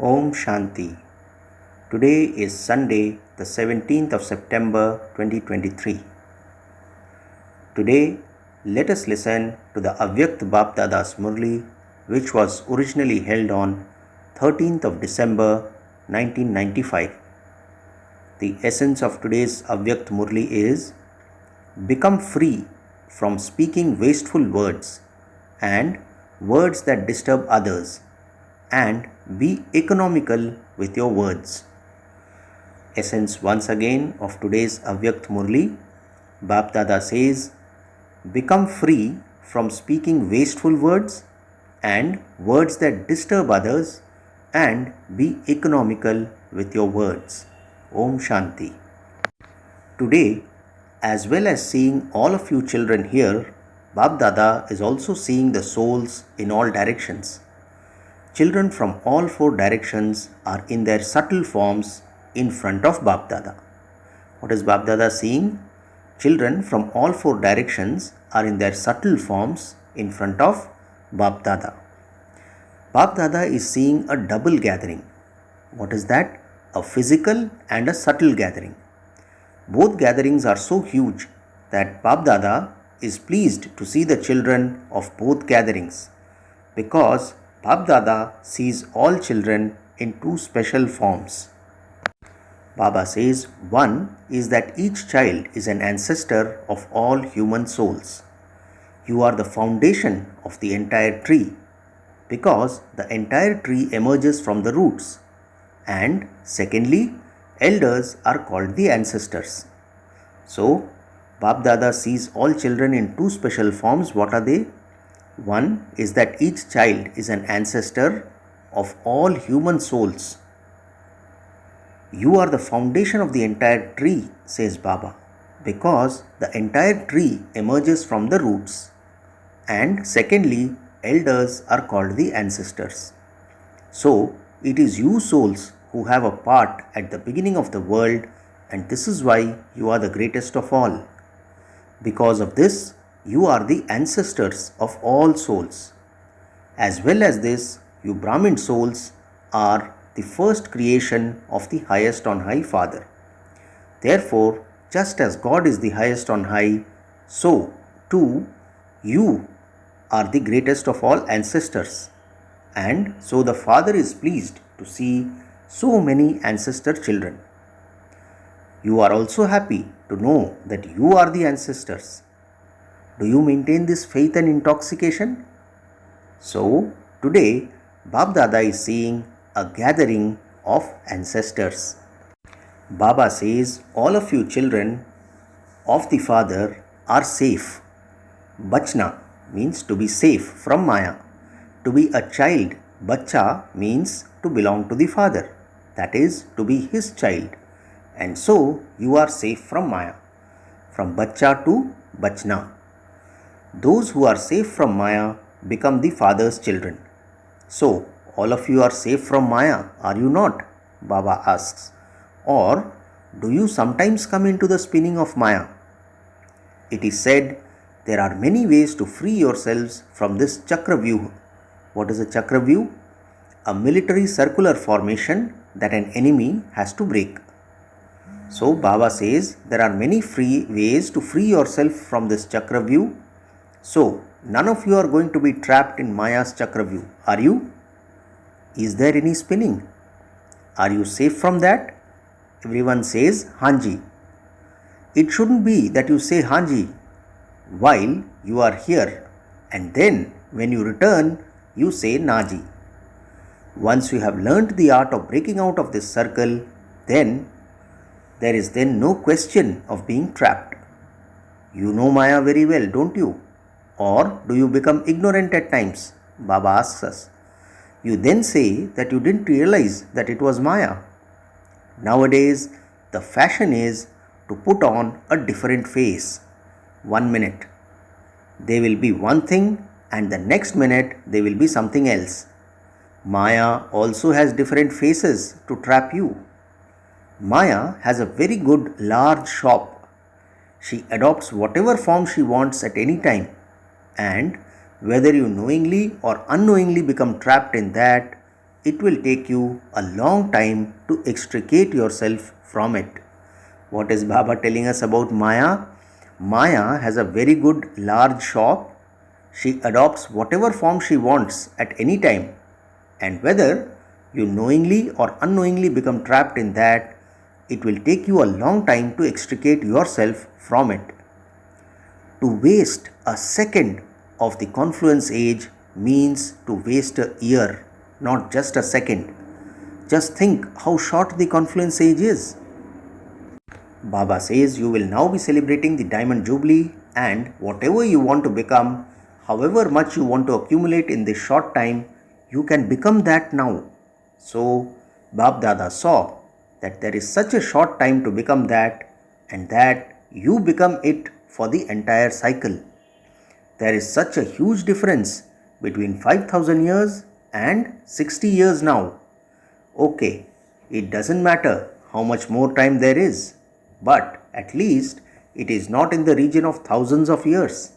Om Shanti. Today is Sunday, the 17th of September 2023. Today, let us listen to the avyakta Bapdada's Murli, which was originally held on 13th of December 1995. The essence of today's avyakta Murli is: become free from speaking wasteful words and words that disturb others, and be economical with your words. Essence once again of today's avyakta Murli. Bapdada says, become free from speaking wasteful words and words that disturb others, and be economical with your words. Om Shanti. Today, as well as seeing all of you children here, Bapdada is also seeing the souls in all directions. Children from all four directions are in their subtle forms in front of Bapdada. What is Bapdada seeing? Children from all four directions are in their subtle forms in front of Bapdada. Bapdada is seeing a double gathering. What is that? A physical and a subtle gathering. Both gatherings are so huge that Bapdada is pleased to see the children of both gatherings, because Bapdada sees all children in two special forms. Baba says one is that each child is an ancestor of all human souls. You are the foundation of the entire tree, because the entire tree emerges from the roots. And secondly, elders are called the ancestors. So, Bapdada sees all children in two special forms. What are they? One is that each child is an ancestor of all human souls. You are the foundation of the entire tree, says Baba, because the entire tree emerges from the roots. And secondly, elders are called the ancestors. So, it is you souls who have a part at the beginning of the world, and this is why you are the greatest of all. Because of this, you are the ancestors of all souls. As well as this, you Brahmin souls are the first creation of the highest on high Father. Therefore, just as God is the highest on high, so too you are the greatest of all ancestors. And so the Father is pleased to see so many ancestor children. You are also happy to know that you are the ancestors. Do you maintain this faith and intoxication? So, today, Bapdada is seeing a gathering of ancestors. Baba says, all of you children of the Father are safe. Bachna means to be safe from Maya. To be a child, Bacha, means to belong to the Father. That is, to be his child. And so, you are safe from Maya. From Bacha to Bachna. Those who are safe from Maya become the Father's children. So, all of you are safe from Maya, are you not? Baba asks. Or, do you sometimes come into the spinning of Maya? It is said, there are many ways to free yourselves from this Chakravyuh. What is a Chakravyuh? A military circular formation that an enemy has to break. So, Baba says, there are many free ways to free yourself from this Chakravyuh. So, none of you are going to be trapped in Maya's Chakravyuh, are you? Is there any spinning? Are you safe from that? Everyone says Hanji. It shouldn't be that you say Hanji while you are here, and then when you return, you say Naji. Once you have learnt the art of breaking out of this circle, then there is then no question of being trapped. You know Maya very well, don't you? Or do you become ignorant at times? Baba asks us. You then say that you didn't realize that it was Maya. Nowadays, the fashion is to put on a different face. 1 minute, they will be one thing, and the next minute they will be something else. Maya also has different faces to trap you. Maya has a very good large shop. She adopts whatever form she wants at any time, and whether you knowingly or unknowingly become trapped in that, it will take you a long time to extricate yourself from it. What is Baba telling us about Maya? Maya has a very good large shop. She adopts whatever form she wants at any time, and whether you knowingly or unknowingly become trapped in that, it will take you a long time to extricate yourself from it. To waste a second of the confluence age means to waste a year, not just a second. Just think how short the confluence age is. Baba says you will now be celebrating the Diamond Jubilee, and whatever you want to become, however much you want to accumulate in this short time, you can become that now. So, Bab Dada saw that there is such a short time to become that, and that you become it for the entire cycle. There is such a huge difference between 5000 years and 60 years now. Okay, it doesn't matter how much more time there is, but at least it is not in the region of thousands of years.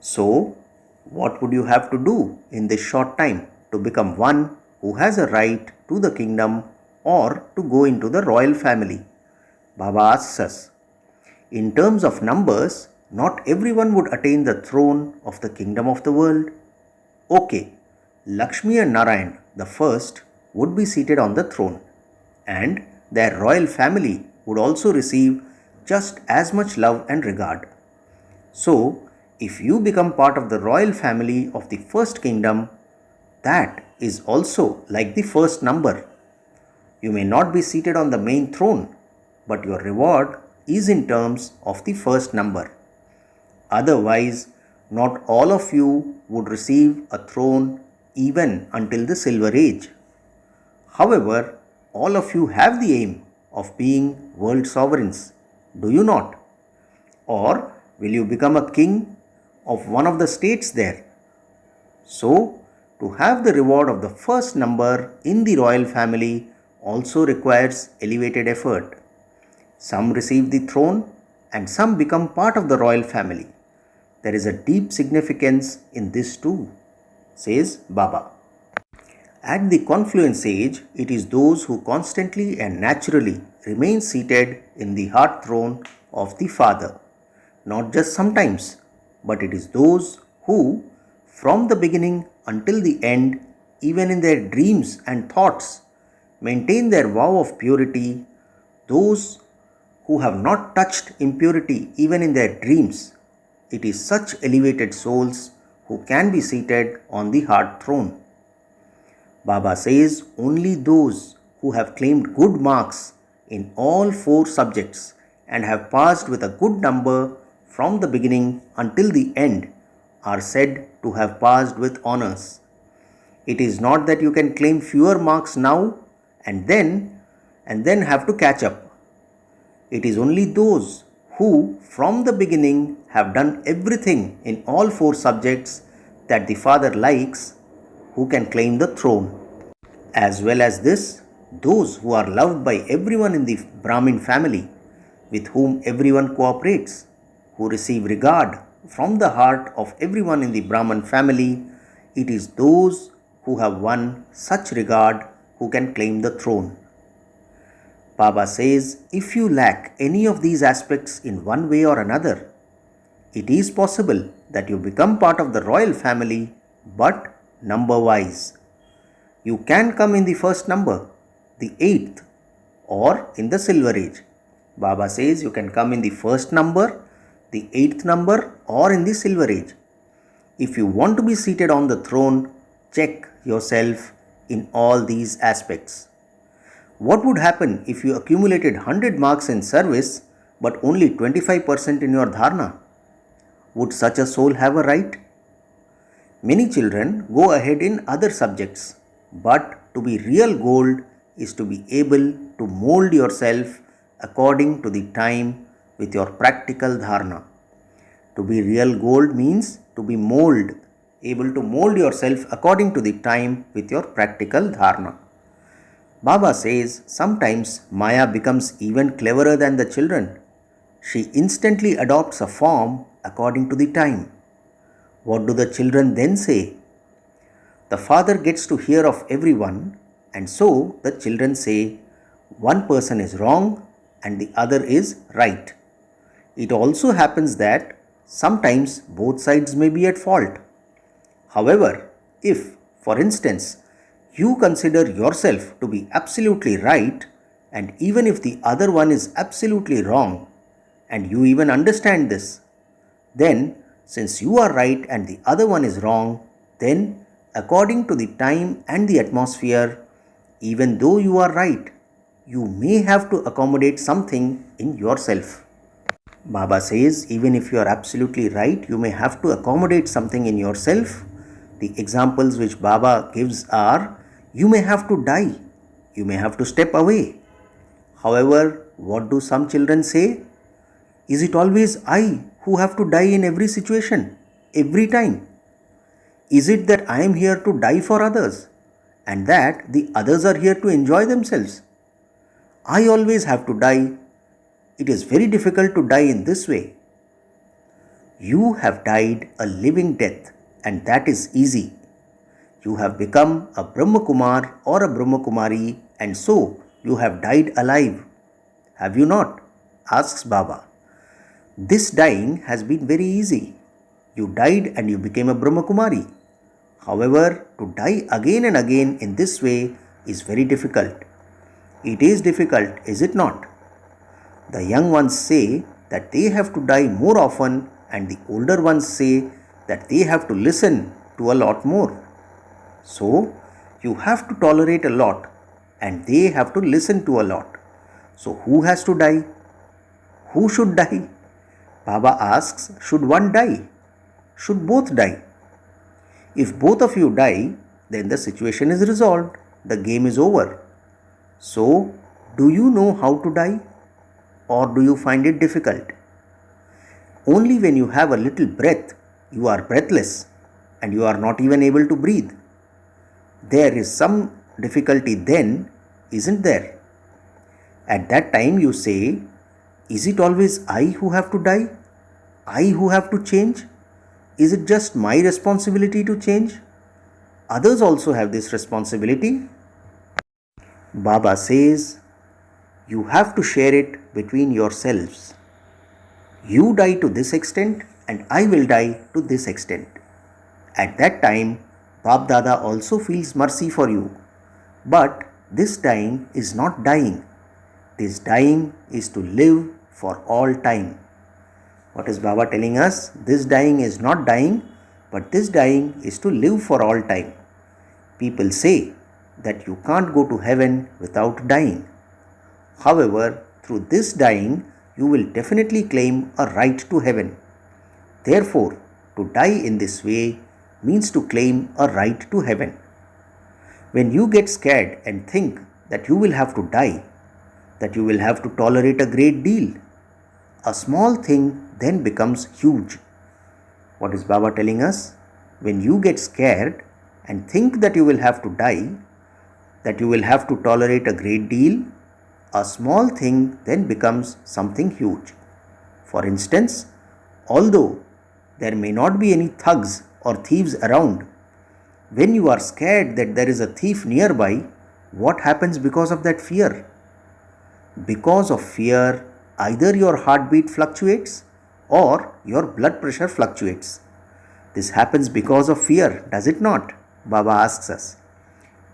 So, what would you have to do in this short time to become one who has a right to the kingdom or to go into the royal family? Baba asks us. In terms of numbers, not everyone would attain the throne of the kingdom of the world. Okay, Lakshmi and Narayan, the first, would be seated on the throne, and their royal family would also receive just as much love and regard. So, if you become part of the royal family of the first kingdom, that is also like the first number. You may not be seated on the main throne, but your reward is in terms of the first number. Otherwise, not all of you would receive a throne even until the Silver Age. However, all of you have the aim of being world sovereigns, do you not? Or will you become a king of one of the states there? So, to have the reward of the first number in the royal family also requires elevated effort. Some receive the throne and some become part of the royal family. There is a deep significance in this too, says Baba. At the confluence age, it is those who constantly and naturally remain seated in the heart throne of the Father. Not just sometimes, but it is those who, from the beginning until the end, even in their dreams and thoughts, maintain their vow of purity, those who have not touched impurity even in their dreams. It is such elevated souls who can be seated on the heart throne. Baba says only those who have claimed good marks in all 4 subjects and have passed with a good number from the beginning until the end are said to have passed with honors. It is not that you can claim fewer marks now and then have to catch up. It is only those who from the beginning have done everything in all 4 subjects that the Father likes who can claim the throne. As well as this, those who are loved by everyone in the Brahmin family, with whom everyone cooperates, who receive regard from the heart of everyone in the Brahman family, it is those who have won such regard who can claim the throne. Baba says if you lack any of these aspects in one way or another, it is possible that you become part of the royal family, but number-wise. You can come in the first number, the 8th, or in the Silver Age. Baba says you can come in the first number, the 8th number, or in the Silver Age. If you want to be seated on the throne, check yourself in all these aspects. What would happen if you accumulated 100 marks in service but only 25% in your dharna? Would such a soul have a right? Many children go ahead in other subjects, but to be real gold is to be able to mold yourself according to the time with your practical dharna. To be real gold means to be able to mold yourself according to the time with your practical dharna. Baba says sometimes Maya becomes even cleverer than the children. She instantly adopts a form according to the time. What do the children then say? The father gets to hear of everyone, and so the children say one person is wrong and the other is right. It also happens that sometimes both sides may be at fault. However, if, for instance, you consider yourself to be absolutely right, and even if the other one is absolutely wrong, and you even understand this, then since you are right and the other one is wrong, then according to the time and the atmosphere, even though you are right, you may have to accommodate something in yourself. Baba says, even if you are absolutely right, you may have to accommodate something in yourself. The examples which Baba gives are, you may have to die, you may have to step away. However, what do some children say? Is it always I who have to die in every situation, every time? Is it that I am here to die for others and that the others are here to enjoy themselves? I always have to die. It is very difficult to die in this way. You have died a living death, and that is easy. You have become a Brahma Kumar or a Brahma Kumari, and so you have died alive. Have you not? Asks Baba. This dying has been very easy. You died and you became a Brahma Kumari. However, to die again and again in this way is very difficult. It is difficult, is it not? The young ones say that they have to die more often, and the older ones say that they have to listen to a lot more. So, you have to tolerate a lot, and they have to listen to a lot. So, who has to die? Who should die? Baba asks, should one die? Should both die? If both of you die, then the situation is resolved. The game is over. So, do you know how to die? Or do you find it difficult? Only when you have a little breath, you are breathless and you are not even able to breathe. There is some difficulty then, isn't there? At that time you say, is it always I who have to die? I who have to change? Is it just my responsibility to change? Others also have this responsibility. Baba says, you have to share it between yourselves. You die to this extent and I will die to this extent. At that time, Bap Dada also feels mercy for you. But this dying is not dying. This dying is to live for all time. What is Baba telling us? This dying is not dying, but this dying is to live for all time. People say that you can't go to heaven without dying. However, through this dying, you will definitely claim a right to heaven. Therefore, to die in this way means to claim a right to heaven. When you get scared and think that you will have to die, that you will have to tolerate a great deal, a small thing then becomes huge. What is Baba telling us? When you get scared and think that you will have to die, that you will have to tolerate a great deal, a small thing then becomes something huge. For instance, although there may not be any thugs or thieves around, when you are scared that there is a thief nearby, what happens because of that fear? Because of fear, either your heartbeat fluctuates or your blood pressure fluctuates. This happens because of fear, does it not? Baba asks us.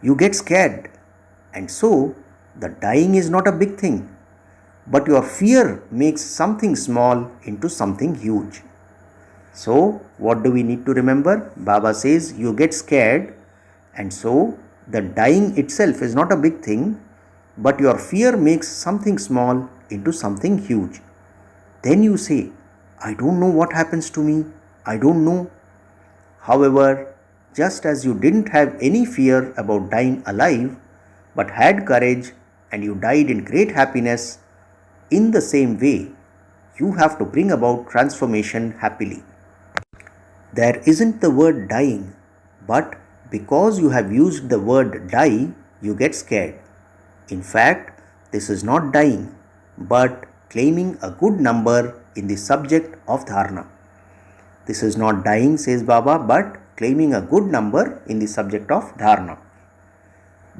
You get scared, and so the dying is not a big thing, but your fear makes something small into something huge. So, what do we need to remember? Baba says you get scared, and so the dying itself is not a big thing, but your fear makes something small into something huge. Then you say, I don't know what happens to me. I don't know. However, just as you didn't have any fear about dying alive, but had courage and you died in great happiness, in the same way, you have to bring about transformation happily. There isn't the word dying, but because you have used the word die, you get scared. In fact, this is not dying, but claiming a good number in the subject of dharana. This is not dying, says Baba, but claiming a good number in the subject of dharana.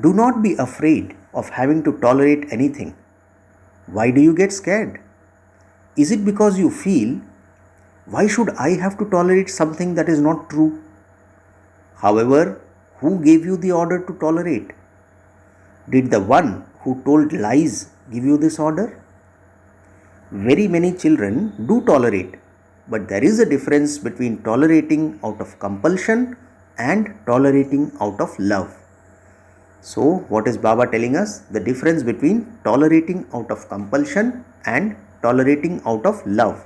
Do not be afraid of having to tolerate anything. Why do you get scared? Is it because you feel, why should I have to tolerate something that is not true? However, who gave you the order to tolerate? Did the one who told lies give you this order? Very many children do tolerate, but there is a difference between tolerating out of compulsion and tolerating out of love. So, what is Baba telling us? The difference between tolerating out of compulsion and tolerating out of love.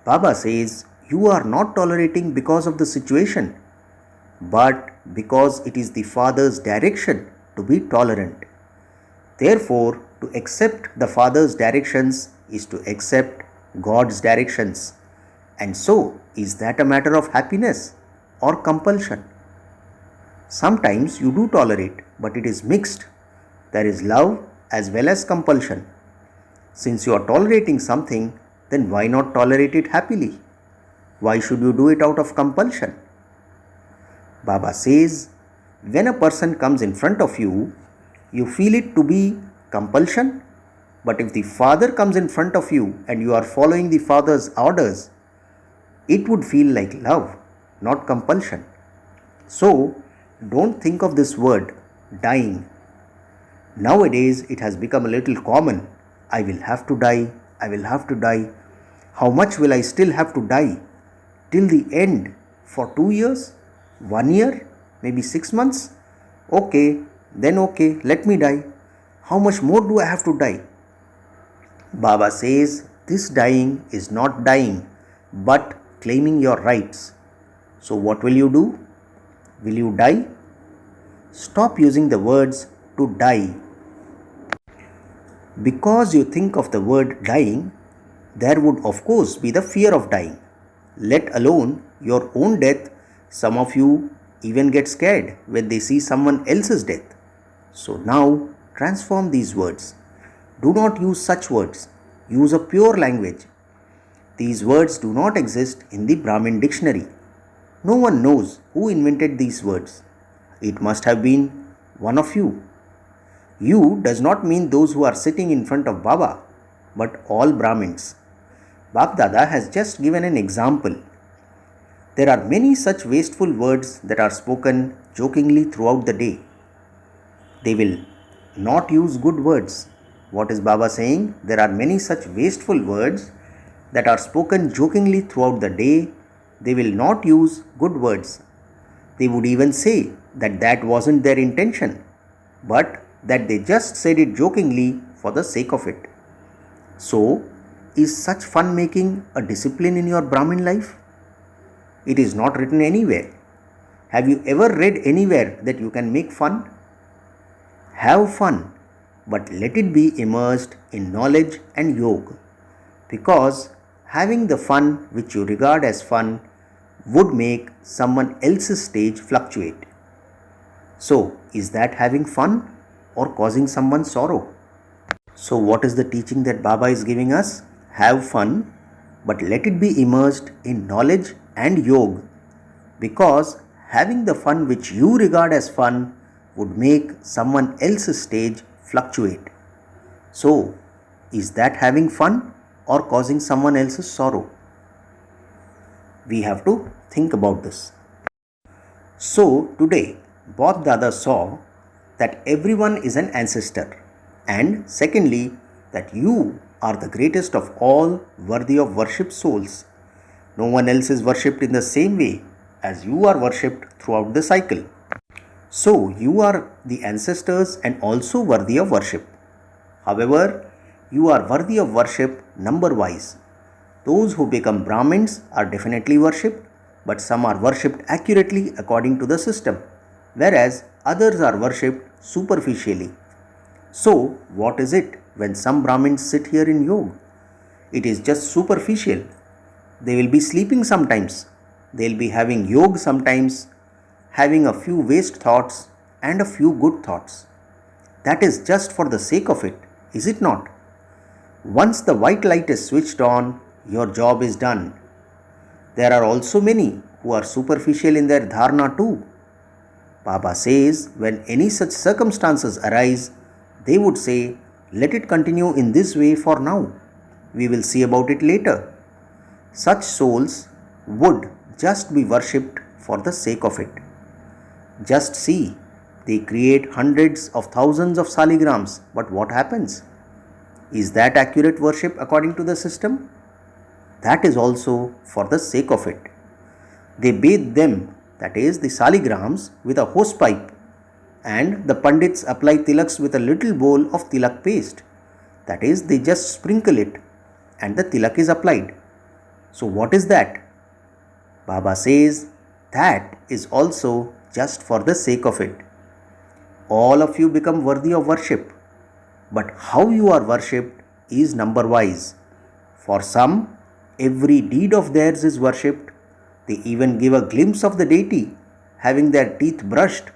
Baba says, you are not tolerating because of the situation, but because it is the Father's direction to be tolerant. Therefore, to accept the Father's directions is to accept God's directions. And so, is that a matter of happiness or compulsion? Sometimes you do tolerate, but it is mixed. There is love as well as compulsion. Since you are tolerating something, then why not tolerate it happily? Why should you do it out of compulsion? Baba says, when a person comes in front of you, you feel it to be compulsion. But if the Father comes in front of you and you are following the Father's orders, it would feel like love, not compulsion. So, don't think of this word, dying. Nowadays, it has become a little common. I will have to die. I will have to die. How much will I still have to die? Till the end? For 2 years? 1 year? Maybe 6 months? Okay, let me die. How much more do I have to die? Baba says, this dying is not dying, but claiming your rights. So what will you do? Will you die? Stop using the words to die. Because you think of the word dying, there would of course be the fear of dying. Let alone your own death, some of you even get scared when they see someone else's death. So now transform these words. Do not use such words. Use a pure language. These words do not exist in the Brahmin dictionary. No one knows who invented these words. It must have been one of you. You does not mean those who are sitting in front of Baba, but all Brahmins. Bap Dada has just given an example. There are many such wasteful words that are spoken jokingly throughout the day. They will not use good words. What is Baba saying? There are many such wasteful words that are spoken jokingly throughout the day. They will not use good words. They would even say that wasn't their intention, but that they just said it jokingly for the sake of it. So, is such fun making a discipline in your Brahmin life? It is not written anywhere. Have you ever read anywhere that you can make fun? Have fun, but let it be immersed in knowledge and yoga, because having the fun which you regard as fun would make someone else's stage fluctuate. So, is that having fun or causing someone sorrow? So, what is the teaching that Baba is giving us? Have fun, but let it be immersed in knowledge and yoga, because having the fun which you regard as fun would make someone else's stage fluctuate. So, is that having fun or causing someone else's sorrow? We have to think about this. So, today, Bap Dada saw that everyone is an ancestor, and secondly, that you are the greatest of all worthy of worship souls. No one else is worshipped in the same way as you are worshipped throughout the cycle. So, you are the ancestors and also worthy of worship. However, you are worthy of worship number-wise. Those who become Brahmins are definitely worshipped, but some are worshipped accurately according to the system, whereas others are worshipped superficially. So, what is it when some Brahmins sit here in yoga? It is just superficial. They will be sleeping sometimes. They will be having yoga sometimes, having a few waste thoughts and a few good thoughts. That is just for the sake of it, is it not? Once the white light is switched on, your job is done. There are also many who are superficial in their dharana too. Baba says when any such circumstances arise, they would say, let it continue in this way for now. We will see about it later. Such souls would just be worshipped for the sake of it. Just see, they create hundreds of thousands of saligrams, but what happens? Is that accurate worship according to the system? That is also for the sake of it. They bathe them, that is the saligrams, with a hosepipe, and the pandits apply tilaks with a little bowl of tilak paste. That is, they just sprinkle it and the tilak is applied. So what is that? Baba says that is also just for the sake of it. All of you become worthy of worship, but how you are worshipped is number wise. For some, every deed of theirs is worshipped. They even give a glimpse of the deity, having their teeth brushed.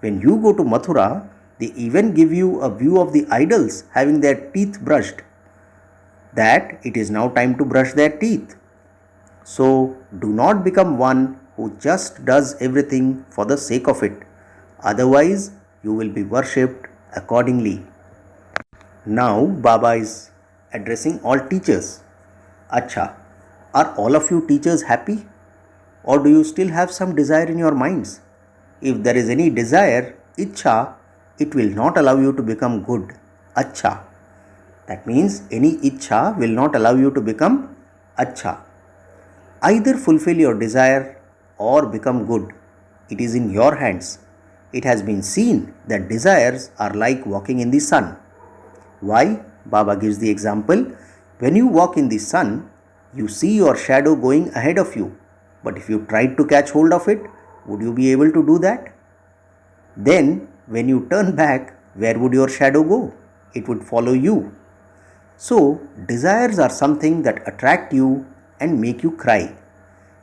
When you go to Mathura, they even give you a view of the idols having their teeth brushed, that it is now time to brush their teeth. So, do not become one who just does everything for the sake of it. Otherwise, you will be worshipped accordingly. Now, Baba is addressing all teachers. Acha, are all of you teachers happy? Or do you still have some desire in your minds? If there is any desire, ichha, it will not allow you to become good. Acha. That means any ichha will not allow you to become acha. Either fulfill your desire or become good. It is in your hands. It has been seen that desires are like walking in the sun. Why? Baba gives the example. When you walk in the sun, you see your shadow going ahead of you. But if you tried to catch hold of it, would you be able to do that? Then, when you turn back, where would your shadow go? It would follow you. So, desires are something that attract you and make you cry.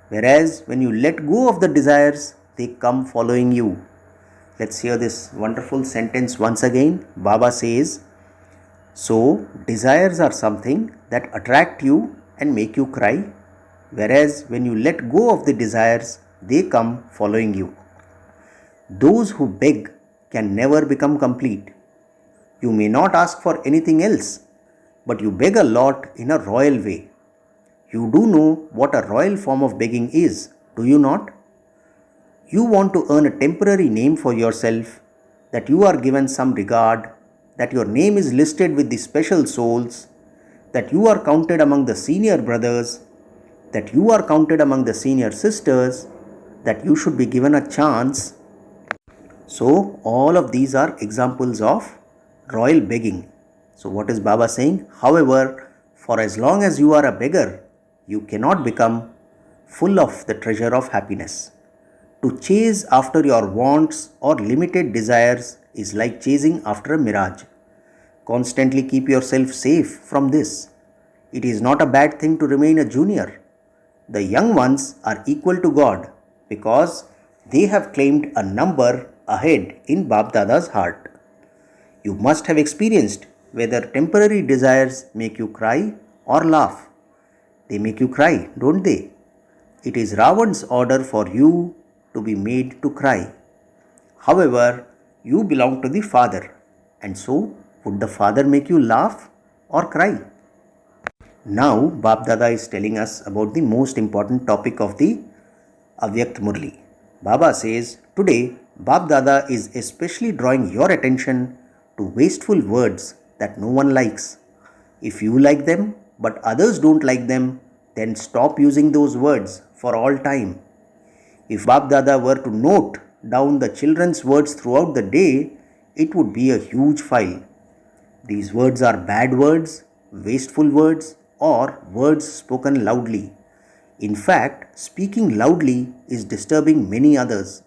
Whereas, when you let go of the desires, they come following you. Let's hear this wonderful sentence once again. Baba says, so, desires are something that attract you and make you cry. Whereas, when you let go of the desires, they come following you. Those who beg can never become complete. You may not ask for anything else, but you beg a lot in a royal way. You do know what a royal form of begging is, do you not? You want to earn a temporary name for yourself, that you are given some regard, that your name is listed with the special souls, that you are counted among the senior brothers, that you are counted among the senior sisters, that you should be given a chance. So, all of these are examples of royal begging. So, what is Baba saying? However, for as long as you are a beggar, you cannot become full of the treasure of happiness. To chase after your wants or limited desires is like chasing after a mirage. Constantly keep yourself safe from this. It is not a bad thing to remain a junior. The young ones are equal to God because they have claimed a number ahead in Bap Dada's heart. You must have experienced whether temporary desires make you cry or laugh. They make you cry, don't they? It is Ravan's order for you to be made to cry. However, you belong to the Father, and so would the Father make you laugh or cry? Now, Bap Dada is telling us about the most important topic of the Avyakta Murli. Baba says, today, Bap Dada is especially drawing your attention to wasteful words that no one likes. If you like them, but others don't like them, then stop using those words for all time. If Bap Dada were to note down the children's words throughout the day, it would be a huge file. These words are bad words, wasteful words, or words spoken loudly. In fact, speaking loudly is disturbing many others.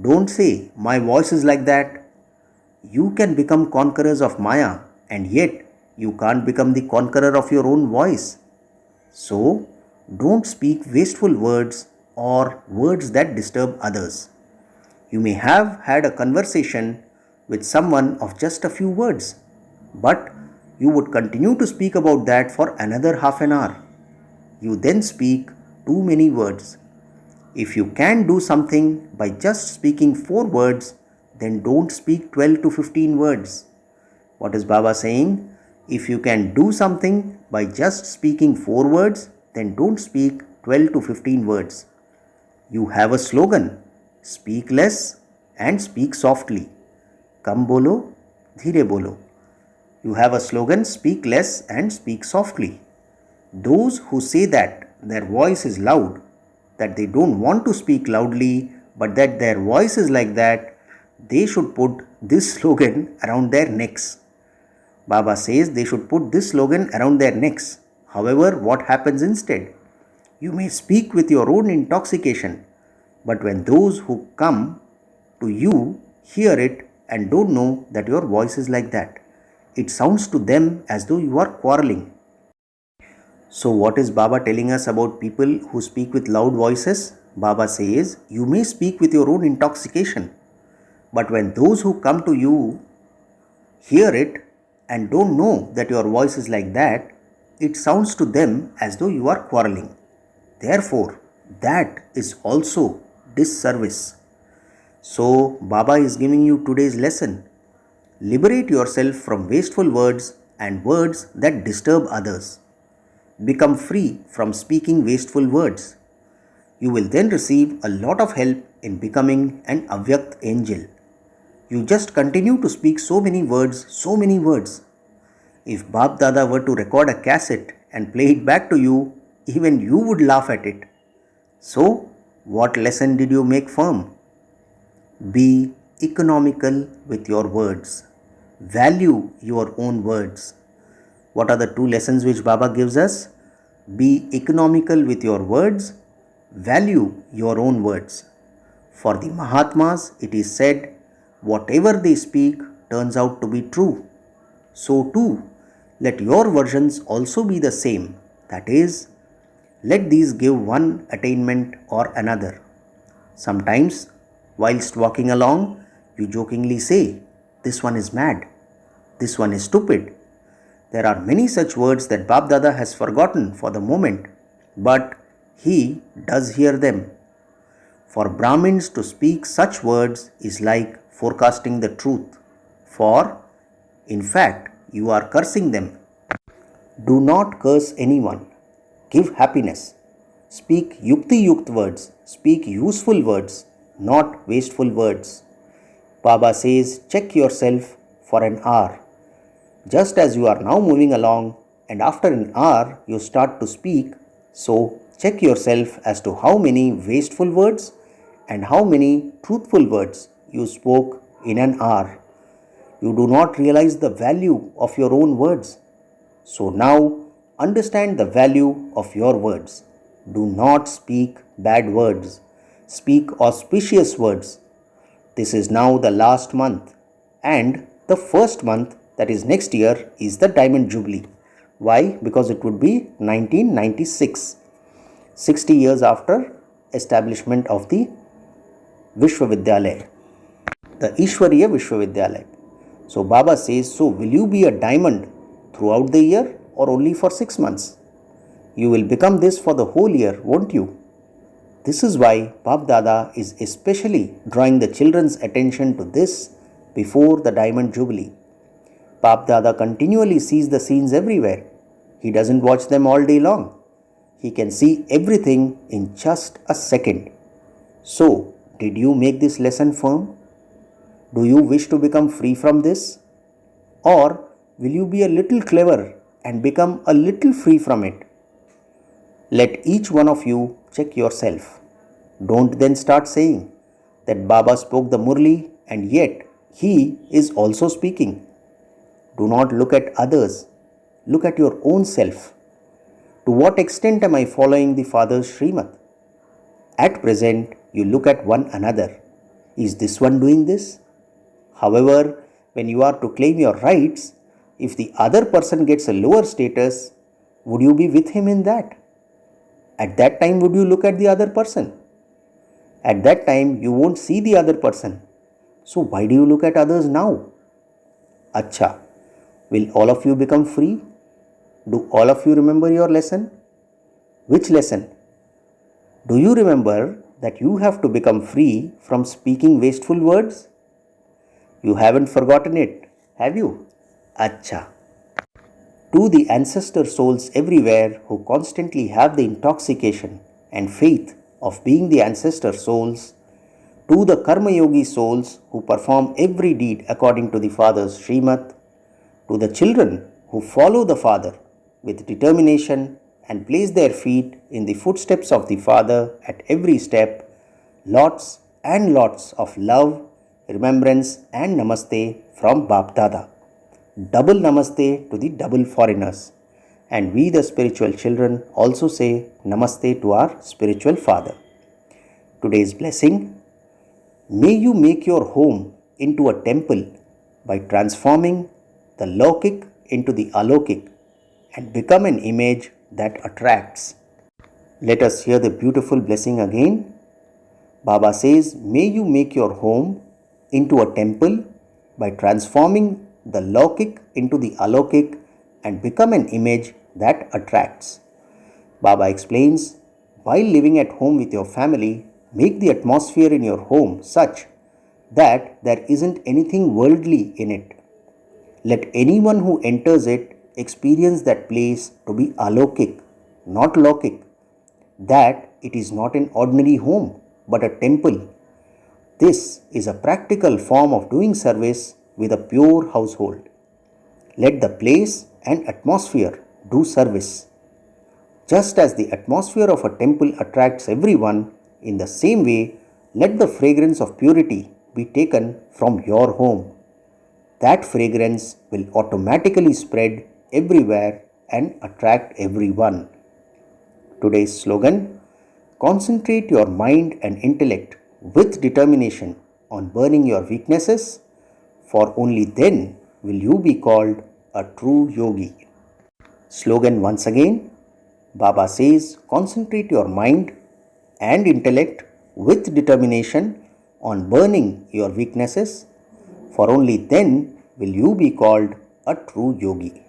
Don't say, my voice is like that. You can become conquerors of Maya, and yet you can't become the conqueror of your own voice. So, don't speak wasteful words or words that disturb others. You may have had a conversation with someone of just a few words, but you would continue to speak about that for another half an hour. You then speak too many words. If you can do something by just speaking 4 words, then don't speak 12 to 15 words. What is Baba saying? If you can do something by just speaking 4 words, then don't speak 12 to 15 words. You have a slogan, speak less and speak softly. Kam bolo, dheere bolo. You have a slogan, speak less and speak softly. Those who say that their voice is loud, that they don't want to speak loudly, but that their voice is like that, they should put this slogan around their necks. Baba says they should put this slogan around their necks. However, what happens instead? You may speak with your own intoxication, but when those who come to you hear it and don't know that your voice is like that, it sounds to them as though you are quarreling. So, what is Baba telling us about people who speak with loud voices? Baba says, you may speak with your own intoxication, but when those who come to you hear it and don't know that your voice is like that, it sounds to them as though you are quarreling. Therefore, that is also disservice. So, Baba is giving you today's lesson. Liberate yourself from wasteful words and words that disturb others. Become free from speaking wasteful words. You will then receive a lot of help in becoming an avyakta angel. You just continue to speak so many words. If Bap Dada were to record a cassette and play it back to you, even you would laugh at it. So, what lesson did you make firm? Be economical with your words. Value your own words. What are the 2 lessons which Baba gives us? Be economical with your words. Value your own words. For the Mahatmas, it is said, whatever they speak turns out to be true. So too, let your versions also be the same. That is, let these give one attainment or another. Sometimes, whilst walking along, you jokingly say, this one is mad, this one is stupid. There are many such words that Bap Dada has forgotten for the moment, but he does hear them. For Brahmins to speak such words is like forecasting the truth, for, in fact, you are cursing them. Do not curse anyone. Give happiness. Speak yukti-yukt words. Speak useful words, not wasteful words. Baba says, check yourself for an hour. Just as you are now moving along and after an hour you start to speak, so check yourself as to how many wasteful words and how many truthful words you spoke in an hour. You do not realize the value of your own words. So now understand the value of your words. Do not speak bad words. Speak auspicious words. This is now the last month, and the first month, that is next year, is the Diamond Jubilee. Why? Because it would be 1996, 60 years after establishment of the Vishwavidyalaya, the Ishwariya Vishwavidyalaya. So Baba says, so will you be a diamond throughout the year or only for 6 months? You will become this for the whole year, won't you? This is why Bap Dada is especially drawing the children's attention to this before the Diamond Jubilee. Bap Dada continually sees the scenes everywhere. He doesn't watch them all day long. He can see everything in just a second. So, did you make this lesson firm? Do you wish to become free from this? Or will you be a little clever and become a little free from it? Let each one of you check yourself. Don't then start saying that Baba spoke the Murli and yet he is also speaking. Do not look at others. Look at your own self. To what extent am I following the Father's Srimad? At present, you look at one another. Is this one doing this? However, when you are to claim your rights, if the other person gets a lower status, would you be with him in that? At that time, would you look at the other person? At that time, you won't see the other person. So why do you look at others now? Acha, will all of you become free? Do all of you remember your lesson? Which lesson? Do you remember that you have to become free from speaking wasteful words? You haven't forgotten it, have you? Acha. To the ancestor souls everywhere who constantly have the intoxication and faith of being the ancestor souls, to the Karma Yogi souls who perform every deed according to the Father's Srimad, to the children who follow the Father with determination and place their feet in the footsteps of the Father at every step, lots and lots of love, remembrance and namaste from Bap Dada. Double namaste to the double foreigners. And we the spiritual children also say namaste to our spiritual father. Today's blessing: may you make your home into a temple by transforming the Lokik into the Alokik and become an image that attracts. Let us hear the beautiful blessing again. Baba says, may you make your home into a temple by transforming the Lokik into the Alokik and become an image that attracts. Baba explains, while living at home with your family, make the atmosphere in your home such that there isn't anything worldly in it. Let anyone who enters it experience that place to be alokik, not lokik, that it is not an ordinary home but a temple. This is a practical form of doing service with a pure household. Let the place and atmosphere do service. Just as the atmosphere of a temple attracts everyone, in the same way, let the fragrance of purity be taken from your home. That fragrance will automatically spread everywhere and attract everyone. Today's slogan: concentrate your mind and intellect with determination on burning your weaknesses, for only then will you be called a true yogi. Slogan once again. Baba says, concentrate your mind and intellect with determination on burning your weaknesses, for only then will you be called a true yogi.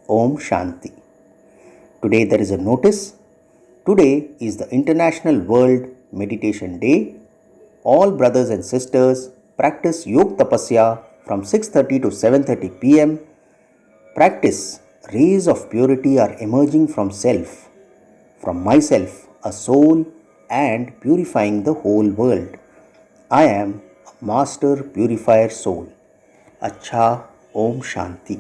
Om Shanti. Today there is a notice. Today is the International World Meditation Day. All brothers and sisters practice Yog Tapasya from 6:30 to 7:30 p.m. Practice. Rays of purity are emerging from self, from myself, a soul, and purifying the whole world. I am a master purifier soul. Acha. Om Shanti.